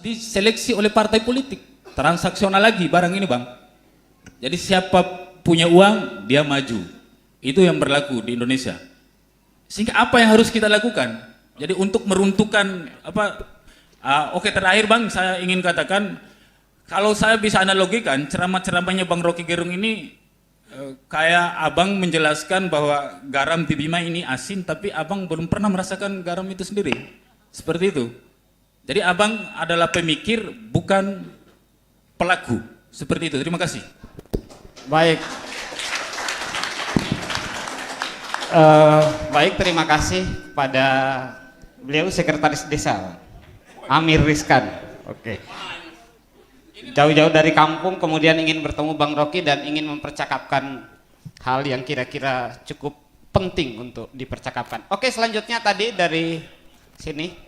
diseleksi oleh partai politik. Transaksional lagi barang ini Bang. Jadi siapa punya uang, dia maju. Itu yang berlaku di Indonesia. Sehingga apa yang harus kita lakukan? Jadi untuk meruntuhkan oke, terakhir Bang, saya ingin katakan, kalau saya bisa analogikan ceramah-ceramahnya Bang Rocky Gerung ini kayak abang menjelaskan bahwa garam di Bima ini asin, tapi abang belum pernah merasakan garam itu sendiri. Seperti itu. Jadi abang adalah pemikir, bukan pelaku. Seperti itu. Terima kasih. Baik. Baik, terima kasih pada beliau Sekretaris Desa Amir Rizkan. Oke. Jauh-jauh dari kampung kemudian ingin bertemu Bang Rocky dan ingin mempercakapkan hal yang kira-kira cukup penting untuk dipercakapkan. Oke, selanjutnya tadi dari sini.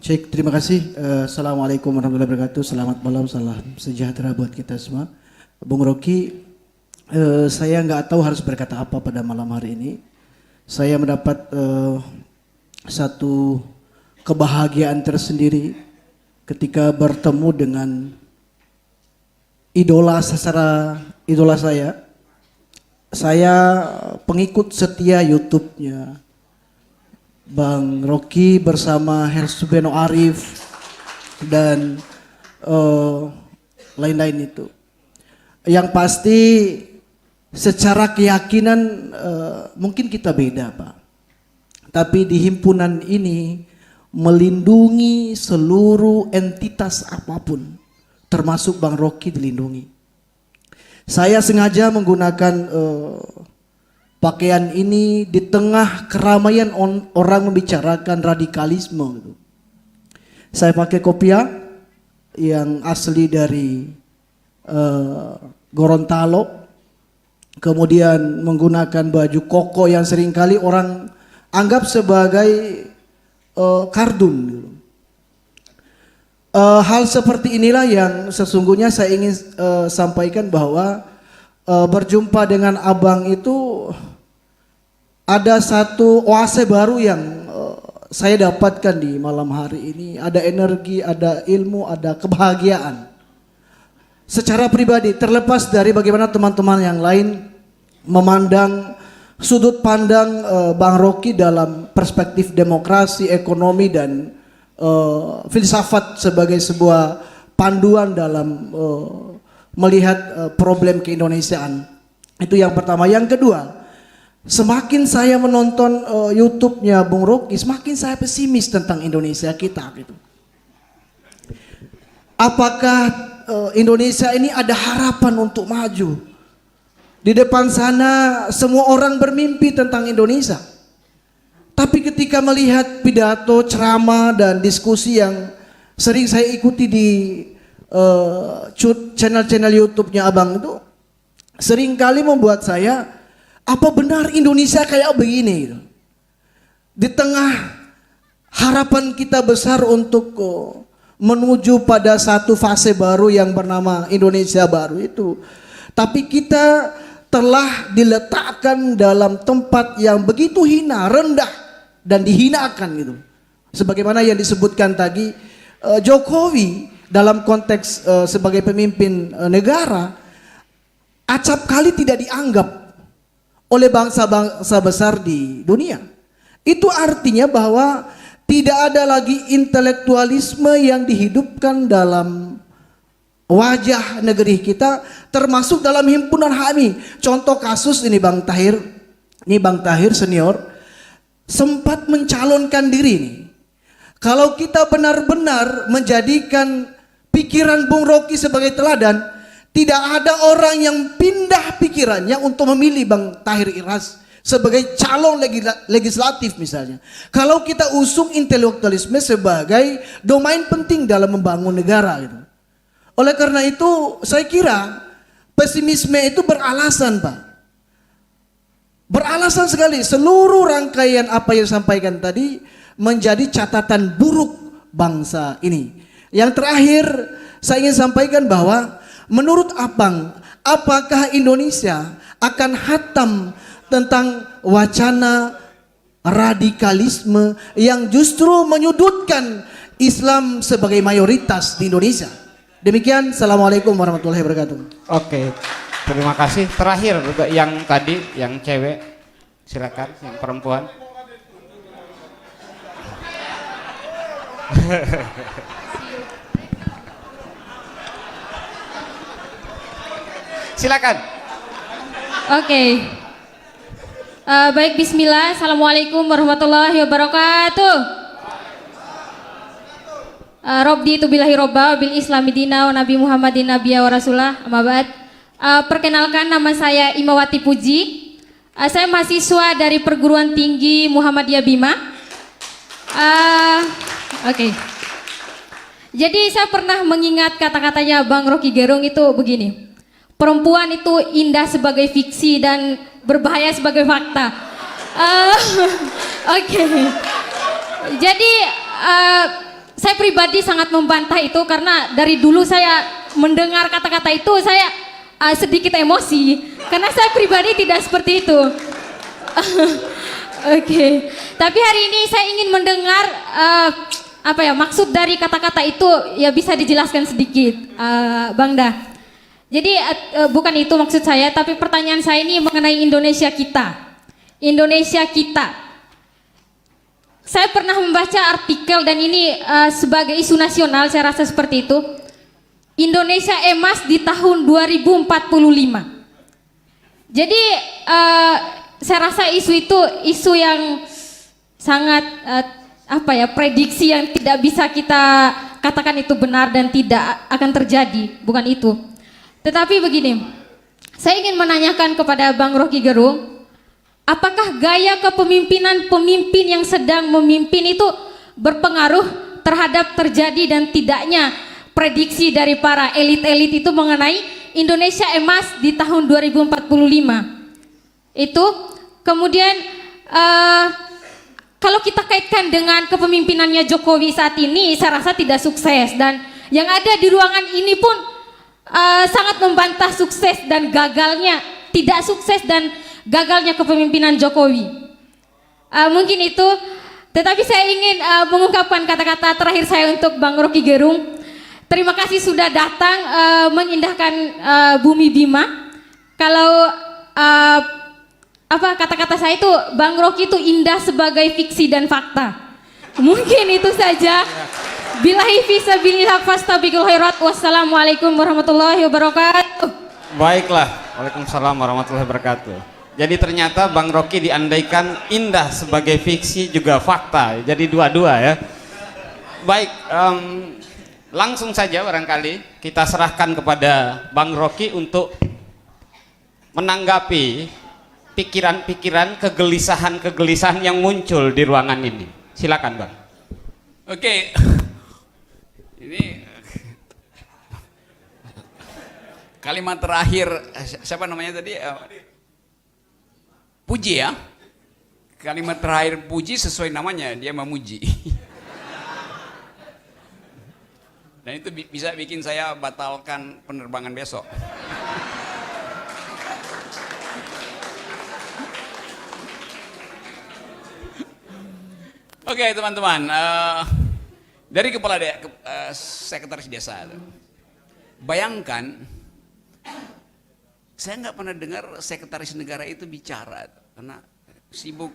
Cek, terima kasih. Assalamualaikum warahmatullahi wabarakatuh. Selamat malam, salam sejahtera buat kita semua. Bung Rocky, saya nggak tahu harus berkata apa pada malam hari ini. Saya mendapat satu kebahagiaan tersendiri ketika bertemu dengan idola saya. Saya pengikut setia YouTube-nya Bang Rocky bersama Hersubeno Arif dan lain-lain itu. Yang pasti secara keyakinan mungkin kita beda Pak. Tapi di himpunan ini melindungi seluruh entitas apapun, termasuk Bang Rocky dilindungi. Saya sengaja menggunakan pakaian ini di tengah keramaian orang membicarakan radikalisme. Gitu. Saya pakai kopiah yang asli dari Gorontalo, kemudian menggunakan baju koko yang seringkali orang anggap sebagai kardun. Gitu. Hal seperti inilah yang sesungguhnya saya ingin sampaikan bahwa berjumpa dengan abang itu ada satu oase baru yang saya dapatkan di malam hari ini. Ada energi, ada ilmu, ada kebahagiaan. Secara pribadi terlepas dari bagaimana teman-teman yang lain memandang sudut pandang Bang Rocky dalam perspektif demokrasi, ekonomi dan filsafat sebagai sebuah panduan dalam melihat problem keindonesiaan. Itu yang pertama. Yang kedua, semakin saya menonton YouTube-nya Bung Rocky, semakin saya pesimis tentang Indonesia kita gitu. Apakah Indonesia ini ada harapan untuk maju? Di depan sana semua orang bermimpi tentang Indonesia. Tapi ketika melihat pidato, ceramah dan diskusi yang sering saya ikuti di channel-channel YouTube-nya Abang itu, seringkali membuat saya, apa benar Indonesia kayak begini? Di tengah harapan kita besar untuk menuju pada satu fase baru yang bernama Indonesia baru itu, tapi kita telah diletakkan dalam tempat yang begitu hina, rendah dan dihinakan gitu. Sebagaimana yang disebutkan tadi, Jokowi dalam konteks sebagai pemimpin negara acap kali tidak dianggap oleh bangsa-bangsa besar di dunia. Itu artinya bahwa tidak ada lagi intelektualisme yang dihidupkan dalam wajah negeri kita, termasuk dalam himpunan HMI. Contoh kasus ini Bang Tahir senior sempat mencalonkan diri nih. Kalau kita benar-benar menjadikan pikiran Bung Rocky sebagai teladan, tidak ada orang yang pindah pikirannya untuk memilih Bang Tahir Iras sebagai calon legislatif misalnya. Kalau kita usung intelektualisme sebagai domain penting dalam membangun negara gitu. Oleh karena itu saya kira pesimisme itu beralasan Pak. Beralasan sekali. Seluruh rangkaian apa yang disampaikan tadi menjadi catatan buruk bangsa ini. Yang terakhir saya ingin sampaikan bahwa menurut Abang, apakah Indonesia akan hatam tentang wacana radikalisme yang justru menyudutkan Islam sebagai mayoritas di Indonesia. Demikian, Assalamualaikum warahmatullahi wabarakatuh. Oke, terima kasih. Terakhir yang tadi, yang cewek, silakan, yang perempuan. Silakan. Oke. Baik, bismillah. Assalamualaikum warahmatullahi wabarakatuh. Robdi tu billahi robba bil islami dina wa nabi Muhammadin nabiyya wa rasulah. Amma ba'd. Perkenalkan, nama saya Imawati Puji. Saya mahasiswa dari Perguruan Tinggi Muhammadiyah Bima. Oke. Jadi saya pernah mengingat kata-katanya Bang Rocky Gerung itu begini. Perempuan itu indah sebagai fiksi dan berbahaya sebagai fakta. Oke. Jadi saya pribadi sangat membantah itu karena dari dulu saya mendengar kata-kata itu saya sedikit emosi karena saya pribadi tidak seperti itu. Oke. Tapi hari ini saya ingin mendengar maksud dari kata-kata itu ya bisa dijelaskan sedikit, Bang Dah. Jadi bukan itu maksud saya, tapi pertanyaan saya ini mengenai Indonesia kita. Indonesia kita. Saya pernah membaca artikel dan ini sebagai isu nasional saya rasa seperti itu. Indonesia emas di tahun 2045. Jadi saya rasa isu itu isu yang sangat prediksi yang tidak bisa kita katakan itu benar dan tidak akan terjadi, bukan itu. Tetapi begini, saya ingin menanyakan kepada Bang Rocky Gerung, apakah gaya kepemimpinan pemimpin yang sedang memimpin itu berpengaruh terhadap terjadi dan tidaknya prediksi dari para elit-elit itu mengenai Indonesia emas di tahun 2045? Itu kemudian kalau kita kaitkan dengan kepemimpinannya Jokowi saat ini, saya rasa tidak sukses, dan yang ada di ruangan ini pun sangat membantah sukses dan gagalnya, tidak sukses dan gagalnya kepemimpinan Jokowi. Mungkin itu, tetapi saya ingin mengungkapkan kata-kata terakhir saya untuk Bang Rocky Gerung. Terima kasih sudah datang mengindahkan bumi Bima. Kalau kata-kata saya itu Bang Rocky itu indah sebagai fiksi dan fakta. Mungkin itu saja. Billahi fisabilillah fastabiqul khairat. Wassalamualaikum warahmatullahi wabarakatuh. Baiklah, waalaikumsalam warahmatullahi wabarakatuh. Jadi ternyata Bang Rocky diandaikan indah sebagai fiksi juga fakta. Jadi dua-dua ya. Baik, langsung saja barangkali kita serahkan kepada Bang Rocky untuk menanggapi pikiran-pikiran, kegelisahan-kegelisahan yang muncul di ruangan ini. Silakan, Bang. Oke. Ini kalimat terakhir siapa namanya tadi? Puji ya. Kalimat terakhir Puji sesuai namanya, dia memuji. Dan itu bisa bikin saya batalkan penerbangan besok. Oke teman-teman, dari kepala sekretaris desa, bayangkan, saya nggak pernah dengar sekretaris negara itu bicara karena sibuk.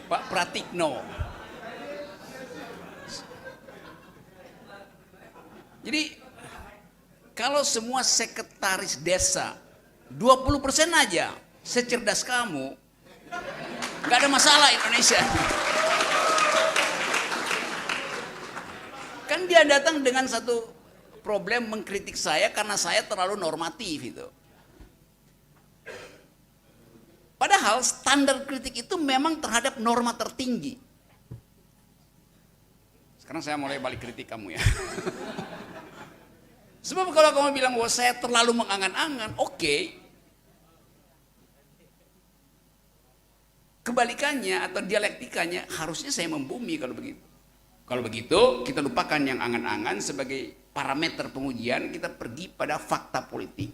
Pak Pratikno. Jadi kalau semua sekretaris desa 20% aja secerdas kamu, nggak ada masalah Indonesia. Kan dia datang dengan satu problem mengkritik saya karena saya terlalu normatif itu. Padahal standar kritik itu memang terhadap norma tertinggi. Sekarang saya mulai balik kritik kamu ya. Sebab kalau kamu bilang bahwa saya terlalu mengangan-angan, oke. Kebalikannya atau dialektikanya harusnya saya membumi kalau begitu. Kalau begitu kita lupakan yang angan-angan sebagai parameter pengujian, kita pergi pada fakta politik.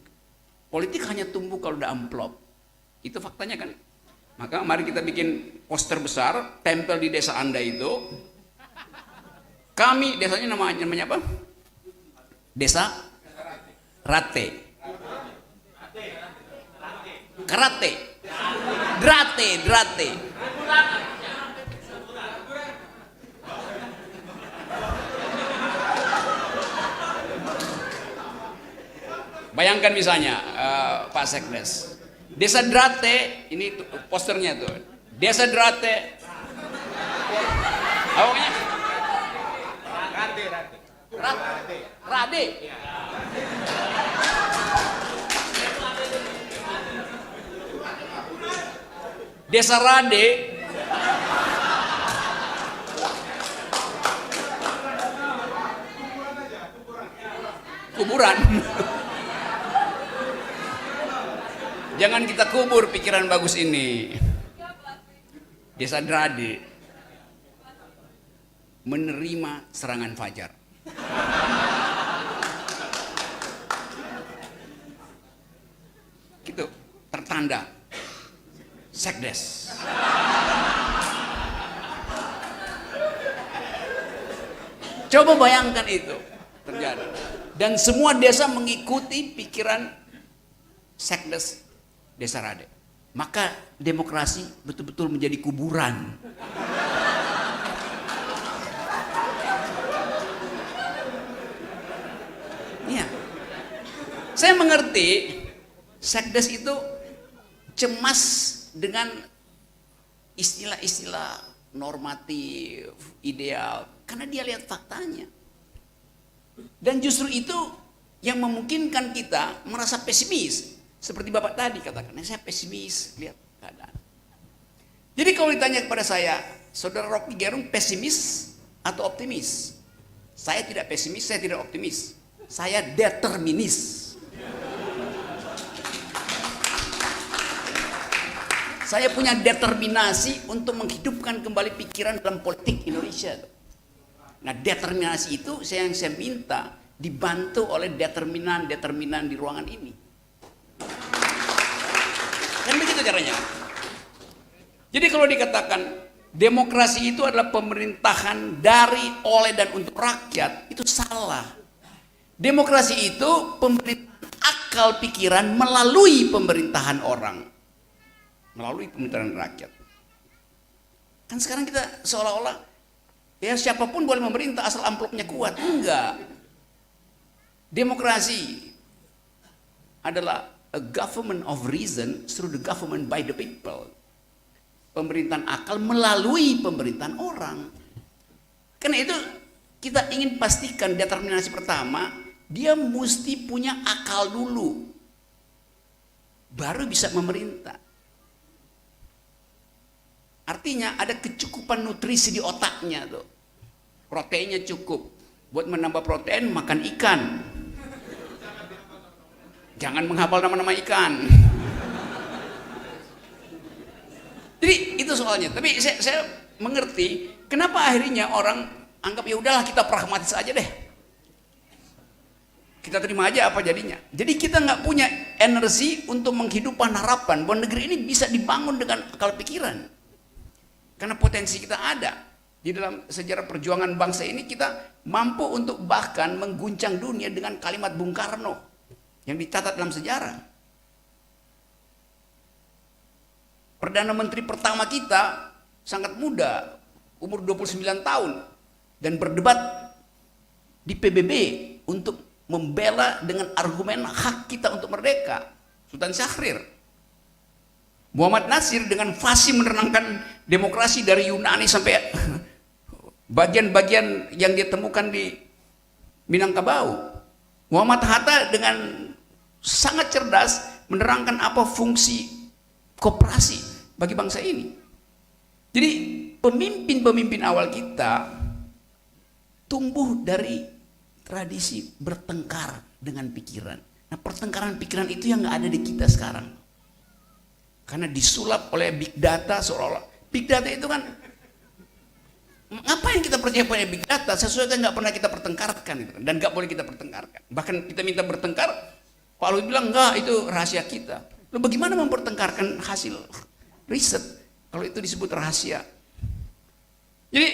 Politik hanya tumbuh kalau udah amplop. Itu faktanya kan. Maka mari kita bikin poster besar, tempel di desa Anda itu. Kami, desanya namanya apa? Desa Rate. Karate. Drate. Bayangkan misalnya Pak Sekdes, Desa Drate, ini posternya tuh, Desa Drate, awalnya Rade. Desa Rade, kuburan. Jangan kita kubur pikiran bagus ini. Desa Drade menerima serangan fajar. Gitu, tertanda Sekdes. Coba bayangkan itu terjadi. Dan semua desa mengikuti pikiran Sekdes Desa Rade. Maka demokrasi betul-betul menjadi kuburan. Iya. Saya mengerti Sekdes itu cemas dengan istilah-istilah normatif, ideal, karena dia lihat faktanya. Dan justru itu yang memungkinkan kita merasa pesimis. Seperti Bapak tadi katakan, saya pesimis lihat keadaan. Jadi kalau ditanya kepada saya, Saudara Rocky Gerung pesimis atau optimis? Saya tidak pesimis, saya tidak optimis. Saya determinis. Saya punya determinasi untuk menghidupkan kembali pikiran dalam politik Indonesia. Nah, determinasi itu yang saya minta dibantu oleh determinan-determinan di ruangan ini. Kan begitu caranya. Jadi kalau dikatakan demokrasi itu adalah pemerintahan dari, oleh, dan untuk rakyat, itu salah. Demokrasi itu pemerintahan akal pikiran melalui pemerintahan orang. Melalui pemerintahan rakyat. Kan sekarang kita seolah-olah ya siapapun boleh memerintah asal amplopnya kuat. Enggak. Demokrasi adalah a government of reason through the government by the people. Pemerintahan akal melalui pemerintahan orang. Karena itu kita ingin pastikan determinasi pertama, dia mesti punya akal dulu. Baru bisa memerintah. Artinya ada kecukupan nutrisi di otaknya tuh. Proteinnya cukup. Buat menambah protein makan ikan. Jangan menghafal nama-nama ikan. Jadi itu soalnya. Tapi saya mengerti kenapa akhirnya orang anggap ya udahlah kita pragmatis aja deh. Kita terima aja apa jadinya. Jadi kita nggak punya energi untuk menghidupkan harapan bahwa negeri ini bisa dibangun dengan akal pikiran. Karena potensi kita ada. Di dalam sejarah perjuangan bangsa ini kita mampu untuk bahkan mengguncang dunia dengan kalimat Bung Karno yang dicatat dalam sejarah. Perdana Menteri pertama kita sangat muda, umur 29 tahun, dan berdebat di PBB untuk membela dengan argumen hak kita untuk merdeka, Sultan Syahrir. Muhammad Nasir dengan fasih menerangkan demokrasi dari Yunani sampai bagian-bagian yang dia temukan di Minangkabau. Muhammad Hatta dengan sangat cerdas menerangkan apa fungsi koperasi bagi bangsa ini. Jadi pemimpin-pemimpin awal kita tumbuh dari tradisi bertengkar dengan pikiran. Nah, pertengkaran pikiran itu yang nggak ada di kita sekarang. Karena disulap oleh big data seolah-olah. Big data itu kan ngapain kita percaya pada big data sesuatu yang nggak pernah kita pertengkarkan gitu kan, dan nggak boleh kita pertengkarkan. Bahkan kita minta bertengkar, Pak Luhut bilang enggak, itu rahasia kita. Lalu bagaimana mempertengkarkan hasil riset kalau itu disebut rahasia? Jadi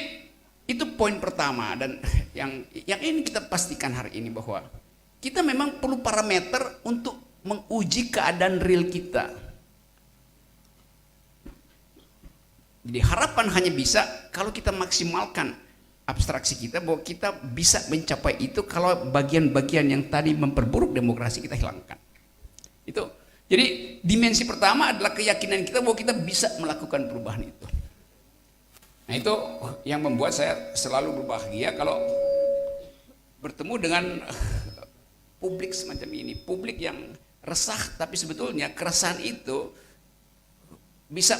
itu poin pertama, dan yang ini kita pastikan hari ini bahwa kita memang perlu parameter untuk menguji keadaan real kita. Jadi harapan hanya bisa kalau kita maksimalkan abstraksi kita bahwa kita bisa mencapai itu kalau bagian-bagian yang tadi memperburuk demokrasi kita hilangkan. Itu. Jadi dimensi pertama adalah keyakinan kita bahwa kita bisa melakukan perubahan itu. Nah itu yang membuat saya selalu berbahagia kalau bertemu dengan publik semacam ini. Publik yang resah, tapi sebetulnya keresahan itu bisa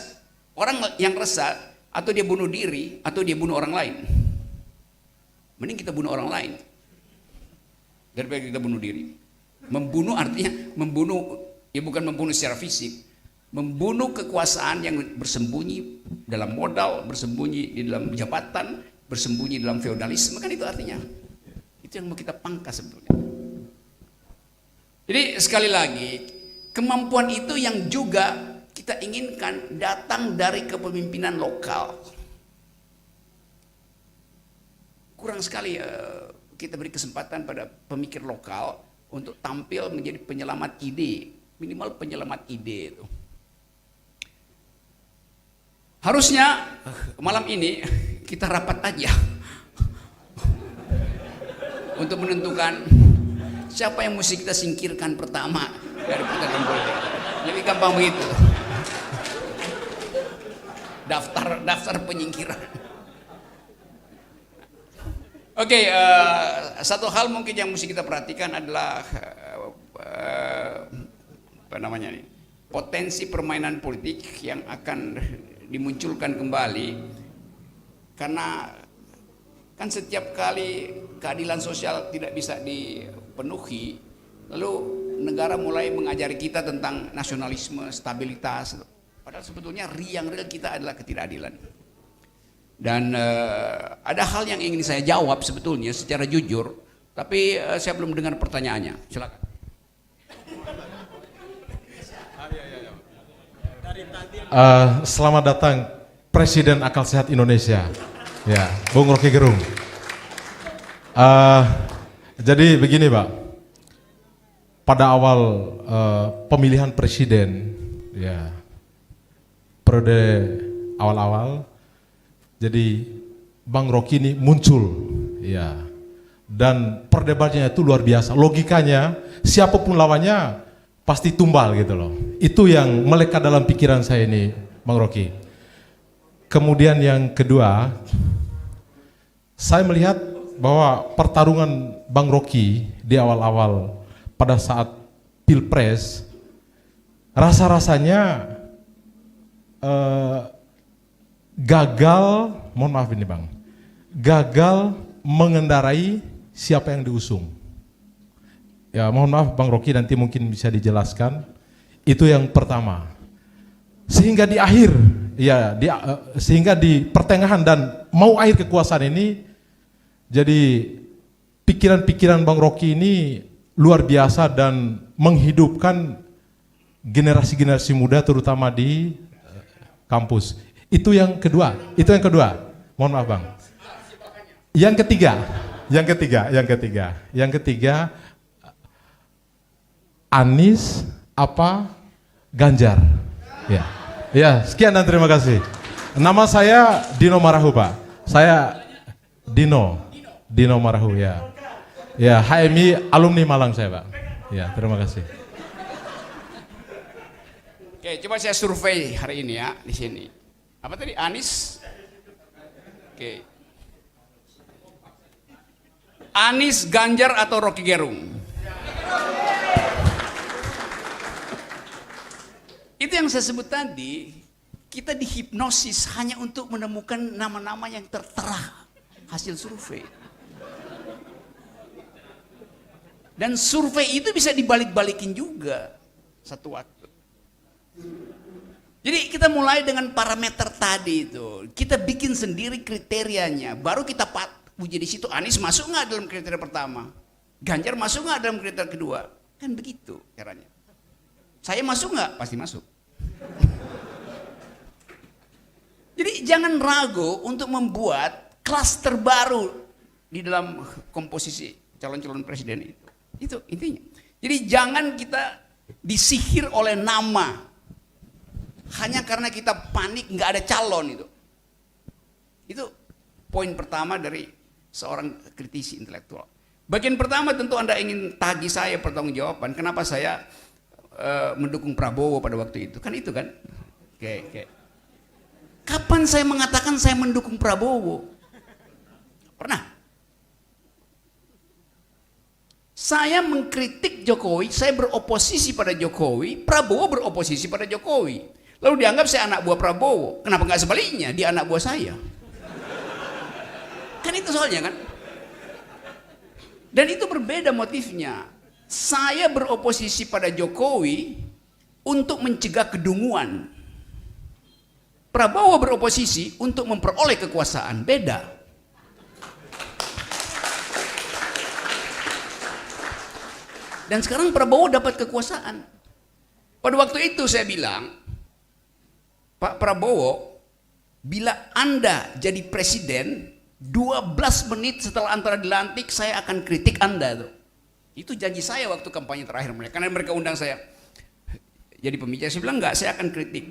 orang yang resah atau dia bunuh diri atau dia bunuh orang lain. Mending kita bunuh orang lain daripada kita bunuh diri. Membunuh artinya membunuh, ya bukan membunuh secara fisik, membunuh kekuasaan yang bersembunyi dalam modal, bersembunyi di dalam jabatan, bersembunyi dalam feodalisme, kan itu artinya. Itu yang mau kita pangkas sebetulnya. Jadi sekali lagi, kemampuan itu yang juga kita inginkan datang dari kepemimpinan lokal. Kurang sekali kita beri kesempatan pada pemikir lokal untuk tampil menjadi penyelamat ide, minimal penyelamat ide itu. Harusnya malam ini kita rapat aja untuk menentukan siapa yang mesti kita singkirkan pertama dari pertarungan politik. Lebih gampang begitu. Daftar penyingkiran. Oke, satu hal mungkin yang mesti kita perhatikan adalah apa namanya nih, potensi permainan politik yang akan dimunculkan kembali, karena kan setiap kali keadilan sosial tidak bisa dipenuhi, lalu negara mulai mengajari kita tentang nasionalisme, stabilitas. Padahal sebetulnya yang real kita adalah ketidakadilan. Dan ada hal yang ingin saya jawab sebetulnya secara jujur, tapi saya belum dengar pertanyaannya. Silakan. Selamat datang Presiden Akal Sehat Indonesia, ya, Bung Rocky Gerung. Jadi begini, Pak, pada awal pemilihan presiden, ya, periode awal-awal, jadi Bang Rocky ini muncul, ya, dan perdebatannya itu luar biasa. Logikanya siapapun lawannya pasti tumbal gitu loh. Itu yang melekat dalam pikiran saya ini, Bang Rocky. Kemudian yang kedua, saya melihat bahwa pertarungan Bang Rocky di awal-awal pada saat Pilpres, rasa-rasanya gagal, mohon maaf ini Bang, gagal mengendarai siapa yang diusung. Ya, mohon maaf Bang Rocky, nanti mungkin bisa dijelaskan. Itu yang pertama. Sehingga di akhir, ya, sehingga di pertengahan dan mau akhir kekuasaan ini, jadi pikiran-pikiran Bang Rocky ini luar biasa dan menghidupkan generasi-generasi muda terutama di kampus. Itu yang kedua. Mohon maaf Bang. Yang ketiga, Anies apa Ganjar? Ya. Ya, sekian dan terima kasih. Nama saya Dino Marahu, Pak. Saya Dino Marahu, ya. Ya, HMI alumni Malang saya, Pak. Ya, terima kasih. Oke, coba saya survei hari ini ya di sini. Apa tadi, Anies? Oke. Anies, Ganjar atau Rocky Gerung? Itu yang saya sebut tadi, kita dihipnosis hanya untuk menemukan nama-nama yang tertera hasil survei. Dan survei itu bisa dibalik-balikin juga satu waktu. Jadi kita mulai dengan parameter tadi itu. Kita bikin sendiri kriterianya. Baru kita uji di situ. Anies masuk nggak dalam kriteria pertama? Ganjar masuk nggak dalam kriteria kedua? Kan begitu caranya. Saya masuk nggak? Pasti masuk. Jadi jangan ragu untuk membuat klaster baru di dalam komposisi calon-calon presiden itu. Itu intinya. Jadi jangan kita disihir oleh nama. Hanya karena kita panik nggak ada calon itu. Itu poin pertama dari seorang kritisi intelektual. Bagian pertama tentu Anda ingin tagih saya pertanggungjawaban. Kenapa saya mendukung Prabowo pada waktu itu? Kan itu kan? Oke. Kapan saya mengatakan saya mendukung Prabowo? Pernah? Saya mengkritik Jokowi, saya beroposisi pada Jokowi, Prabowo beroposisi pada Jokowi. Lalu dianggap saya anak buah Prabowo. Kenapa nggak sebaliknya? Dia anak buah saya. Kan itu soalnya kan? Dan itu berbeda motifnya. Saya beroposisi pada Jokowi untuk mencegah kedunguan. Prabowo beroposisi untuk memperoleh kekuasaan. Beda. Dan sekarang Prabowo dapat kekuasaan. Pada waktu itu saya bilang, Pak Prabowo, bila Anda jadi presiden, 12 menit setelah antara dilantik, saya akan kritik Anda. Itu janji saya waktu kampanye terakhir mereka. Karena mereka undang saya jadi pembicara, saya bilang enggak, saya akan kritik.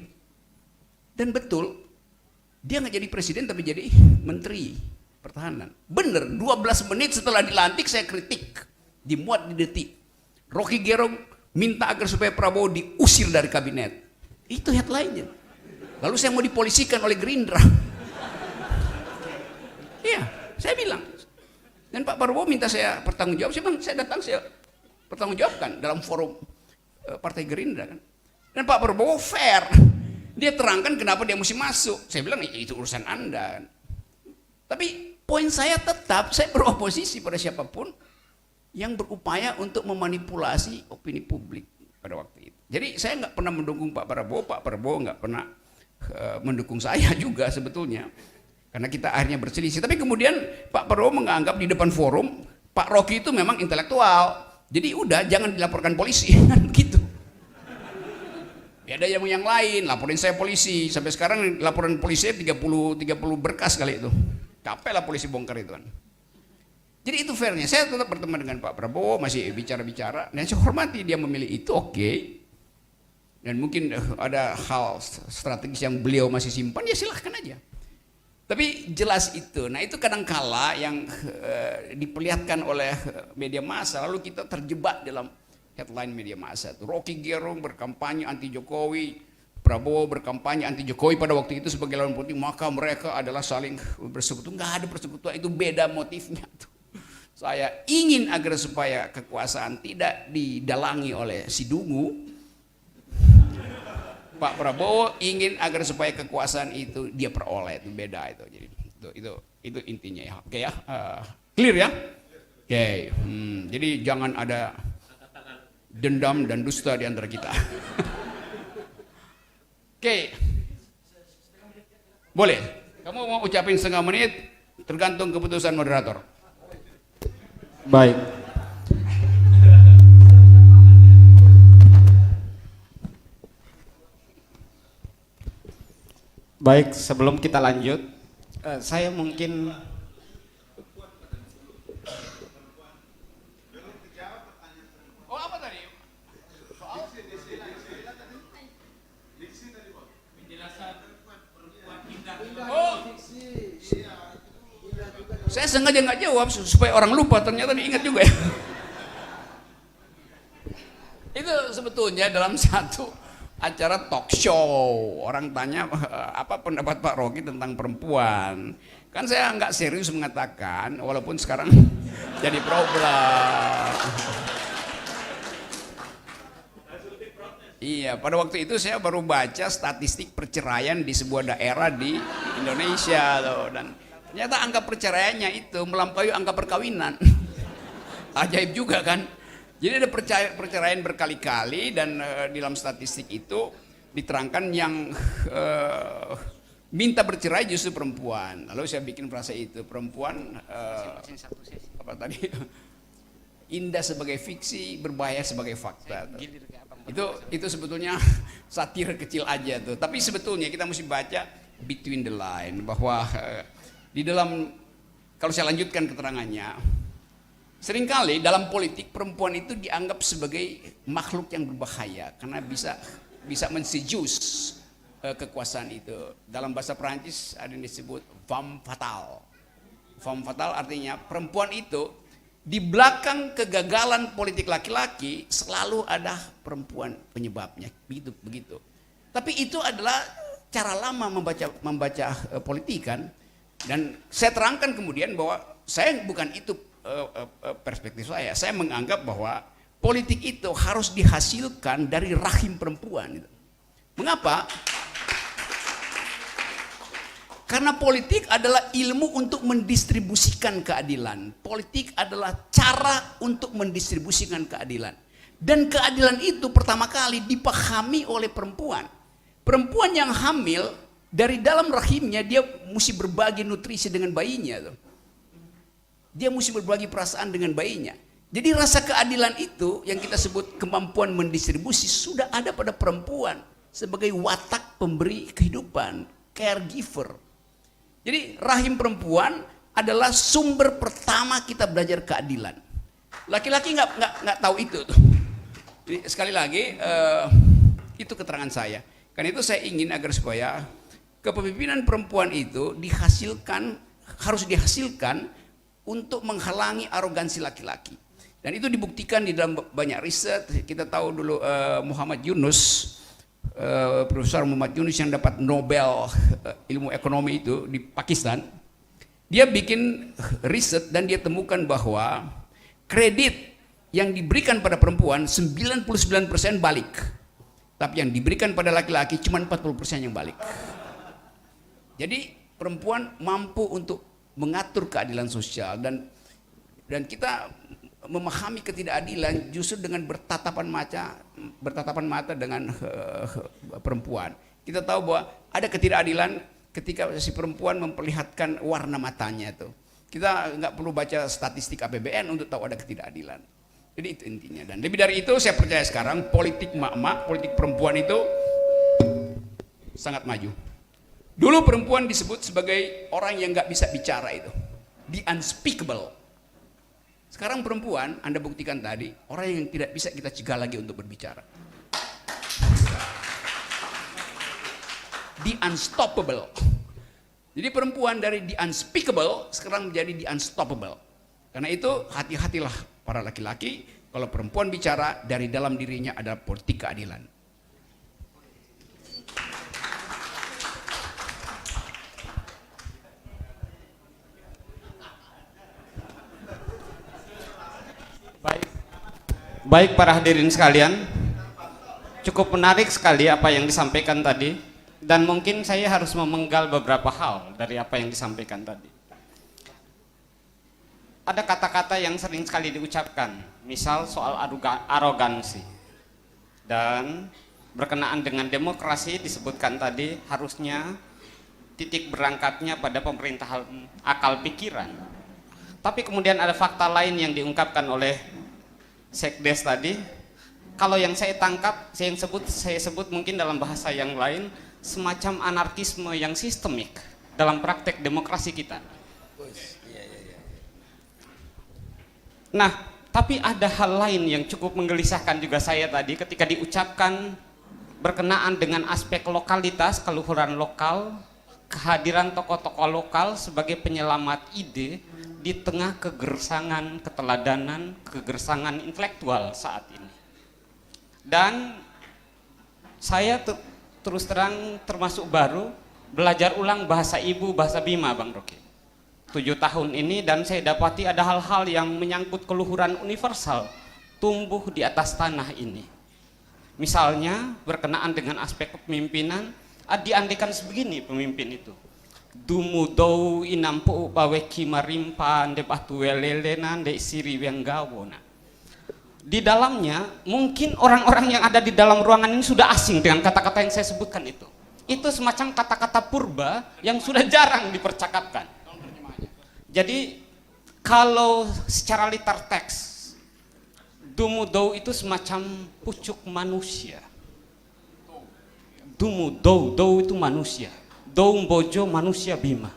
Dan betul, dia nggak jadi presiden tapi jadi menteri pertahanan. Bener, 12 menit setelah dilantik saya kritik. Dimuat di Detik. Rocky Gerung minta agar supaya Prabowo diusir dari kabinet. Itu headline-nya. Lalu saya mau dipolisikan oleh Gerindra. Iya, saya bilang. Dan Pak Prabowo minta saya bertanggung jawab. Saya bilang, saya datang, saya bertanggung jawabkan dalam forum Partai Gerindra kan. Dan Pak Prabowo fair. Dia terangkan kenapa dia mesti masuk. Saya bilang, itu urusan Anda. Tapi poin saya tetap, saya beroposisi pada siapapun yang berupaya untuk memanipulasi opini publik pada waktu itu. Jadi saya nggak pernah mendukung Pak Prabowo nggak pernah mendukung saya juga sebetulnya. Karena kita akhirnya berselisih. Tapi kemudian Pak Prabowo menganggap di depan forum, Pak Rocky itu memang intelektual. Jadi udah jangan dilaporkan polisi, kan begitu. Ya ada yang lain, laporin saya polisi. Sampai sekarang laporan polisi 30 berkas kali itu. Capek lah polisi bongkar itu kan. Jadi itu fairnya. Saya tetap berteman dengan Pak Prabowo, masih bicara-bicara. Dan saya hormati dia memilih itu, oke. Dan mungkin ada hal strategis yang beliau masih simpan, ya silahkan aja. Tapi jelas itu. Nah itu kadangkala yang diperlihatkan oleh media massa, lalu kita terjebak dalam headline media massa. Rocky Gerung berkampanye anti Jokowi, Prabowo berkampanye anti Jokowi pada waktu itu sebagai lawan politik, maka mereka adalah saling bersekutu. Nggak ada persekutuan, itu beda motifnya tuh. Saya ingin agar supaya kekuasaan tidak didalangi oleh si dungu. Pak Prabowo ingin agar supaya kekuasaan itu dia peroleh, itu beda itu. Jadi itu intinya ya. Oke ya, clear ya. Oke, jadi jangan ada dendam dan dusta di antara kita. Oke, boleh. Kamu mau ucapin setengah menit, tergantung keputusan moderator. Baik. Baik, sebelum kita lanjut, saya mungkin apa tadi? Saya sengaja nggak jawab supaya orang lupa, ternyata diingat juga ya. Itu sebetulnya dalam satu acara talk show, orang tanya apa pendapat Pak Rocky tentang perempuan. Kan saya nggak serius mengatakan, walaupun sekarang jadi problem. Iya, pada waktu itu saya baru baca statistik perceraian di sebuah daerah di Indonesia loh, dan ternyata angka perceraiannya itu melampaui angka perkawinan. Ajaib juga kan. Jadi ada perceraian berkali-kali, dan di dalam statistik itu diterangkan yang minta bercerai justru perempuan. Lalu saya bikin frase itu, perempuan apa tadi? Indah sebagai fiksi, berbahaya sebagai fakta. Itu sebetulnya satir kecil aja tuh. Tapi sebetulnya kita mesti baca between the line, bahwa di dalam, kalau saya lanjutkan keterangannya, seringkali dalam politik perempuan itu dianggap sebagai makhluk yang berbahaya karena bisa menseduce kekuasaan itu. Dalam bahasa Perancis ada yang disebut femme fatale. Femme fatale artinya perempuan itu di belakang kegagalan politik laki-laki selalu ada perempuan penyebabnya. Begitu. Tapi itu adalah cara lama membaca politik kan. Dan saya terangkan kemudian bahwa saya bukan itu perspektif saya. Saya menganggap bahwa politik itu harus dihasilkan dari rahim perempuan. Mengapa? Karena politik adalah ilmu untuk mendistribusikan keadilan. Politik adalah cara untuk mendistribusikan keadilan. Dan keadilan itu pertama kali dipahami oleh perempuan. Perempuan yang hamil, dari dalam rahimnya dia mesti berbagi nutrisi dengan bayinya. Dia mesti berbagi perasaan dengan bayinya. Jadi rasa keadilan itu yang kita sebut kemampuan mendistribusi sudah ada pada perempuan sebagai watak pemberi kehidupan, caregiver. Jadi rahim perempuan adalah sumber pertama kita belajar keadilan. Laki-laki nggak tahu itu tuh. Jadi sekali lagi itu keterangan saya. Karena itu saya ingin agar supaya kepemimpinan perempuan itu harus dihasilkan untuk menghalangi arogansi laki-laki. Dan itu dibuktikan di dalam banyak riset. Kita tahu dulu Muhammad Yunus, Profesor Muhammad Yunus yang dapat Nobel ilmu ekonomi itu di Pakistan. Dia bikin riset dan dia temukan bahwa kredit yang diberikan pada perempuan 99% balik. Tapi yang diberikan pada laki-laki cuma 40% yang balik. Jadi perempuan mampu untuk mengatur keadilan sosial dan kita memahami ketidakadilan justru dengan bertatapan mata dengan perempuan. Kita tahu bahwa ada ketidakadilan ketika si perempuan memperlihatkan warna matanya itu. Kita nggak perlu baca statistik APBN untuk tahu ada ketidakadilan. Jadi itu intinya. Dan lebih dari itu saya percaya sekarang politik mak-mak, politik perempuan itu sangat maju. Dulu perempuan disebut sebagai orang yang nggak bisa bicara itu, the unspeakable. Sekarang perempuan, Anda buktikan tadi, orang yang tidak bisa kita cegah lagi untuk berbicara. The unstoppable. Jadi perempuan dari the unspeakable sekarang menjadi the unstoppable. Karena itu hati-hatilah para laki-laki, kalau perempuan bicara dari dalam dirinya ada politik keadilan. Baik para hadirin sekalian, cukup menarik sekali apa yang disampaikan tadi, dan mungkin saya harus memenggal beberapa hal dari apa yang disampaikan tadi. Ada kata-kata yang sering sekali diucapkan, misal soal arogansi, dan berkenaan dengan demokrasi disebutkan tadi harusnya titik berangkatnya pada pemerintahan akal pikiran. Tapi kemudian ada fakta lain yang diungkapkan oleh Sekdes tadi. Kalau yang saya tangkap, saya sebut mungkin dalam bahasa yang lain semacam anarkisme yang sistemik dalam praktek demokrasi kita. Nah, tapi ada hal lain yang cukup menggelisahkan juga saya tadi ketika diucapkan berkenaan dengan aspek lokalitas, keluhuran lokal, kehadiran tokoh-tokoh lokal sebagai penyelamat ide di tengah kegersangan keteladanan, kegersangan intelektual saat ini. Dan saya terus terang termasuk baru belajar ulang bahasa ibu, bahasa Bima, Bang Rocky. 7 tahun ini, dan saya dapati ada hal-hal yang menyangkut keluhuran universal tumbuh di atas tanah ini. Misalnya berkenaan dengan aspek kepemimpinan, diandikan sebegini pemimpin itu. Dumudou inampu baweki marimpa nde batu welelena nde siri wenggawona. di dalamnya mungkin orang-orang yang ada di dalam ruangan ini sudah asing dengan kata-kata yang saya sebutkan itu. Itu semacam kata-kata purba yang sudah jarang dipercakapkan. Jadi kalau secara liter teks, dumudou itu semacam pucuk manusia. Dumudou, itu manusia. Doumbojo manusia bima.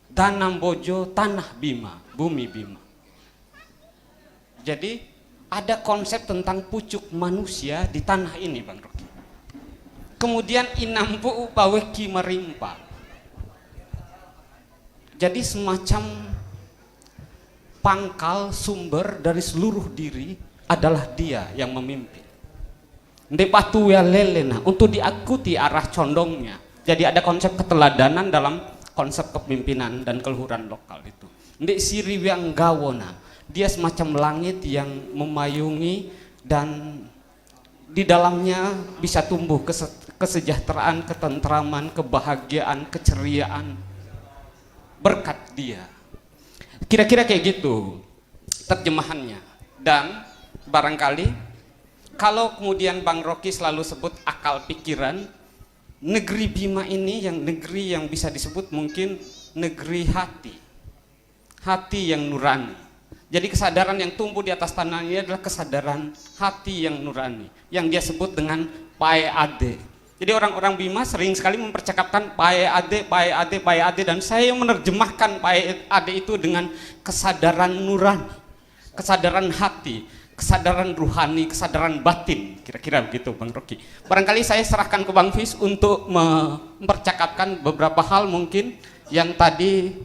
Danambojo tanah bima, bumi bima. Jadi ada konsep tentang pucuk manusia di tanah ini, Bang Rocky. Kemudian inampu baweki merimpa. Jadi semacam pangkal sumber dari seluruh diri adalah dia yang memimpin. Ndepatu ya lelena untuk diikuti arah condongnya. Jadi ada konsep keteladanan dalam konsep kepemimpinan dan keluhuran lokal itu. Ndek siri yang gawona, dia semacam langit yang memayungi dan di dalamnya bisa tumbuh kesejahteraan, ketentraman, kebahagiaan, keceriaan berkat dia. Kira-kira kayak gitu terjemahannya. Dan barangkali kalau kemudian Bang Rocky selalu sebut akal pikiran, negeri Bima ini yang negeri yang bisa disebut mungkin negeri hati. Hati yang nurani. Jadi kesadaran yang tumbuh di atas tanah ini adalah kesadaran hati yang nurani, yang dia sebut dengan Pae Ade. Jadi orang-orang Bima sering sekali mempercakapkan Pae Ade, Pae Ade, Pae Ade, dan saya menerjemahkan Pae Ade itu dengan kesadaran nurani, kesadaran hati, kesadaran ruhani, kesadaran batin, kira-kira begitu Bang Rocky. Barangkali saya serahkan ke Bang Fis untuk mempercakapkan beberapa hal mungkin yang tadi